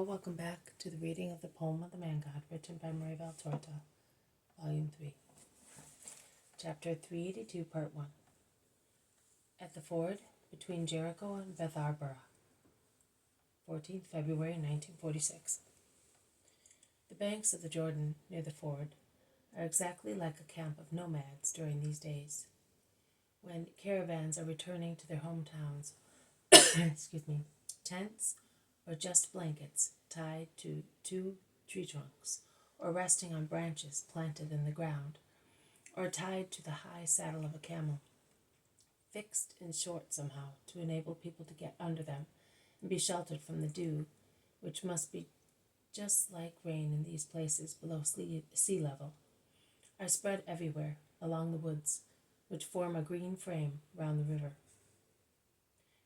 Welcome back to the reading of the poem of the Man God, written by Marie Valtorta, Volume 3, Chapter 382, Part 1. At the ford between Jericho and Bethabara, 14th February 1946. The banks of the Jordan near the ford are exactly like a camp of nomads during these days, when caravans are returning to their hometowns. Tents or just blankets tied to two tree trunks, or resting on branches planted in the ground, or tied to the high saddle of a camel, fixed in short somehow to enable people to get under them and be sheltered from the dew, which must be just like rain in these places below sea level, are spread everywhere along the woods, which form a green frame round the river.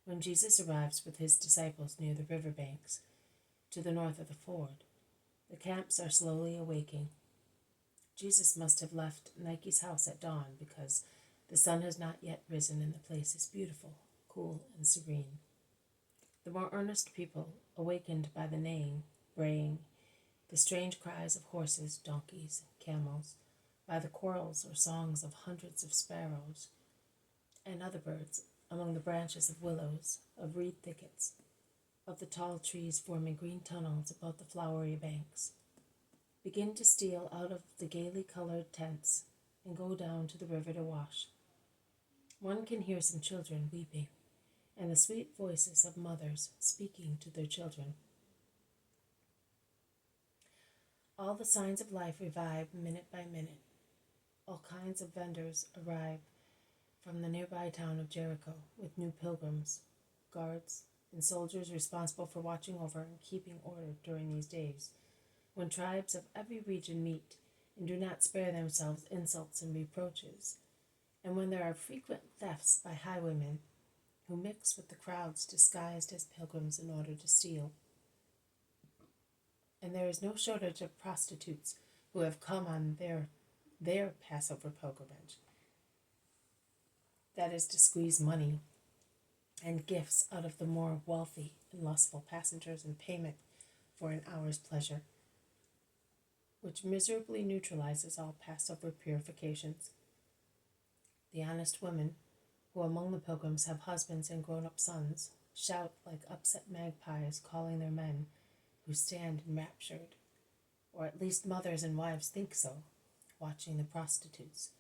When Jesus arrives with his disciples near the river banks, to the north of the ford, the camps are slowly awaking. Jesus must have left Nike's house at dawn because the sun has not yet risen and the place is beautiful, cool, and serene. The more earnest people, awakened by the neighing, braying, the strange cries of horses, donkeys, camels, by the quarrels or songs of hundreds of sparrows and other birds among the branches of willows, of reed thickets, of the tall trees forming green tunnels about the flowery banks, begin to steal out of the gaily colored tents and go down to the river to wash. One can hear some children weeping, and the sweet voices of mothers speaking to their children. All the signs of life revive minute by minute. All kinds of vendors arrive from the nearby town of Jericho with new pilgrims, guards, and soldiers responsible for watching over and keeping order during these days, when tribes of every region meet and do not spare themselves insults and reproaches, and when there are frequent thefts by highwaymen who mix with the crowds disguised as pilgrims in order to steal. And there is no shortage of prostitutes who have come on their Passover pilgrimage. That is to squeeze money and gifts out of the more wealthy and lustful passengers in payment for an hour's pleasure, which miserably neutralizes all Passover purifications. The honest women, who among the pilgrims have husbands and grown-up sons, shout like upset magpies calling their men, who stand enraptured, or at least mothers and wives think so, watching the prostitutes.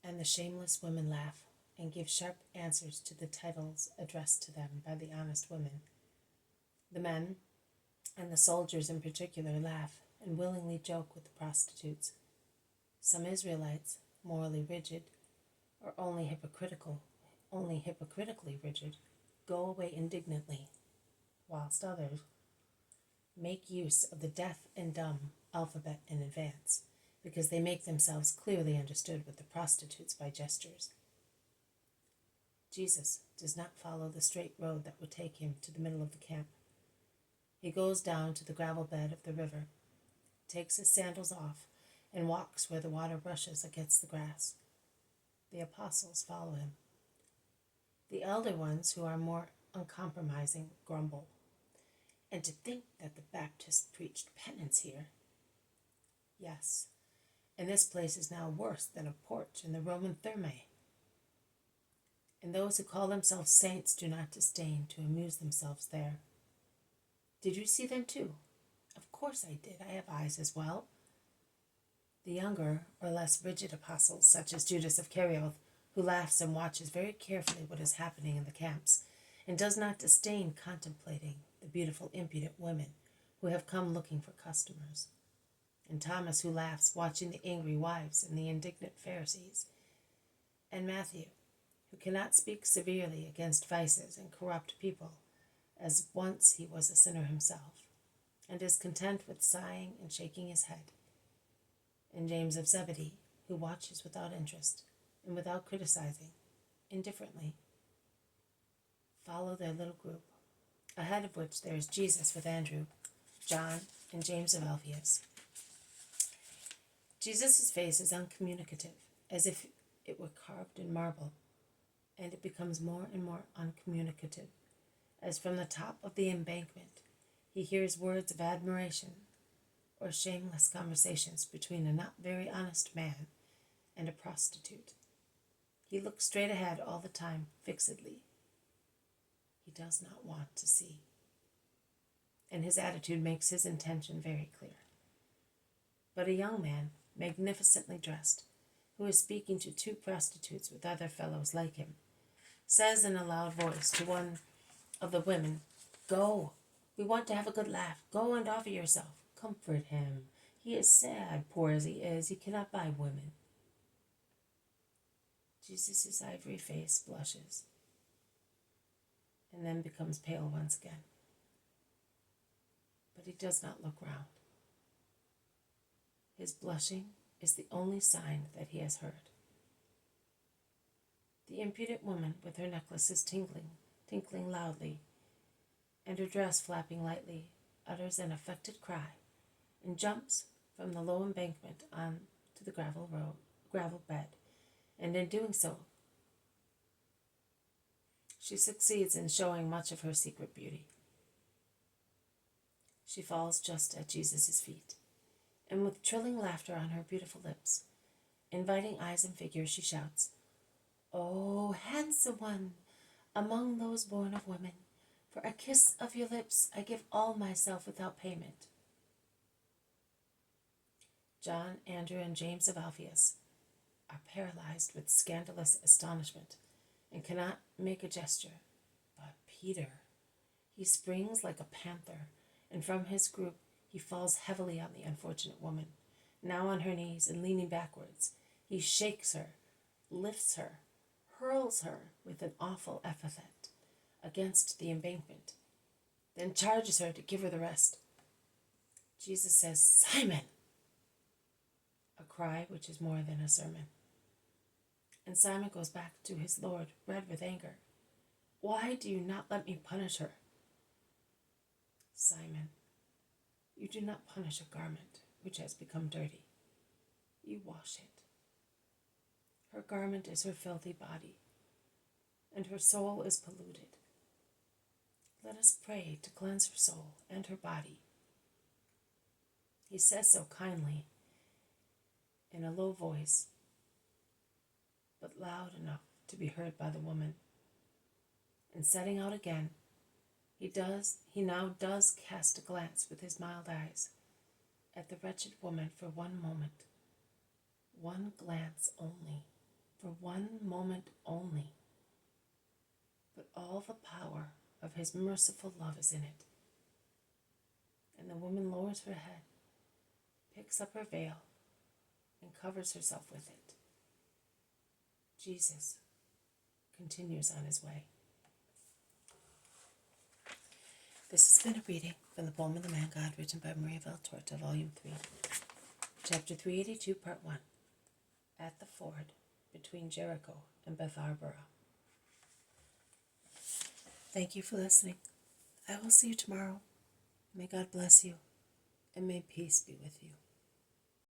And the shameless women laugh and give sharp answers to the titles addressed to them by the honest women. The men, and the soldiers in particular, laugh and willingly joke with the prostitutes. Some Israelites, morally rigid, or only hypocritically rigid, go away indignantly, whilst others make use of the deaf and dumb alphabet in advance, because they make themselves clearly understood with the prostitutes by gestures. Jesus does not follow the straight road that would take him to the middle of the camp. He goes down to the gravel bed of the river, takes his sandals off, and walks where the water brushes against the grass. The apostles follow him. The elder ones, who are more uncompromising, grumble. And to think that the Baptists preached penance here. Yes, and this place is now worse than a porch in the Roman Thermae. And those who call themselves saints do not disdain to amuse themselves there. Did you see them too? Of course I did. I have eyes as well. The younger or less rigid apostles, such as Judas of Kerioth, who laughs and watches very carefully what is happening in the camps, and does not disdain contemplating the beautiful impudent women who have come looking for customers. And Thomas, who laughs, watching the angry wives and the indignant Pharisees. And Matthew, who cannot speak severely against vices and corrupt people, as once he was a sinner himself, and is content with sighing and shaking his head. And James of Zebedee, who watches without interest and without criticizing, indifferently, follow their little group, ahead of which there is Jesus with Andrew, John, and James of Alphaeus. Jesus' face is uncommunicative, as if it were carved in marble, and it becomes more and more uncommunicative, as from the top of the embankment He hears words of admiration or shameless conversations between a not very honest man and a prostitute. He looks straight ahead all the time, fixedly. He does not want to see. And his attitude makes his intention very clear. But a young man, magnificently dressed, who is speaking to two prostitutes with other fellows like him, says in a loud voice to one of the women, "Go, we want to have a good laugh. Go and offer yourself. Comfort him. He is sad, poor as he is. He cannot buy women." Jesus' ivory face blushes and then becomes pale once again. But he does not look round. His blushing is the only sign that he has heard. The impudent woman with her necklaces tinkling loudly, and her dress flapping lightly, utters an affected cry and jumps from the low embankment on to the gravel bed, and in doing so, she succeeds in showing much of her secret beauty. She falls just at Jesus' feet, and with trilling laughter on her beautiful lips, inviting eyes and figure, she shouts, "Oh, handsome one, among those born of women, for a kiss of your lips I give all myself without payment." John, Andrew, and James of Alphaeus are paralyzed with scandalous astonishment and cannot make a gesture. But Peter, he springs like a panther, and from his group he falls heavily on the unfortunate woman, now on her knees and leaning backwards. He shakes her, lifts her, hurls her with an awful epithet against the embankment, then charges her to give her the rest. Jesus says, "Simon!" a cry which is more than a sermon. And Simon goes back to his Lord, red with anger. "Why do you not let me punish her?" "Simon, you do not punish a garment which has become dirty. You wash it. Her garment is her filthy body, and her soul is polluted. Let us pray to cleanse her soul and her body." He says so kindly, in a low voice, but loud enough to be heard by the woman. And setting out again, he now does cast a glance with his mild eyes at the wretched woman for one moment. One glance only, for one moment only. But all the power of his merciful love is in it. And the woman lowers her head, picks up her veil, and covers herself with it. Jesus continues on his way. This has been a reading from The Poem of the Man God, written by Maria Valtorta, Volume 3, Chapter 382, Part 1, At the Ford between Jericho and Bethabara. Thank you for listening. I will see you tomorrow. May God bless you, and may peace be with you.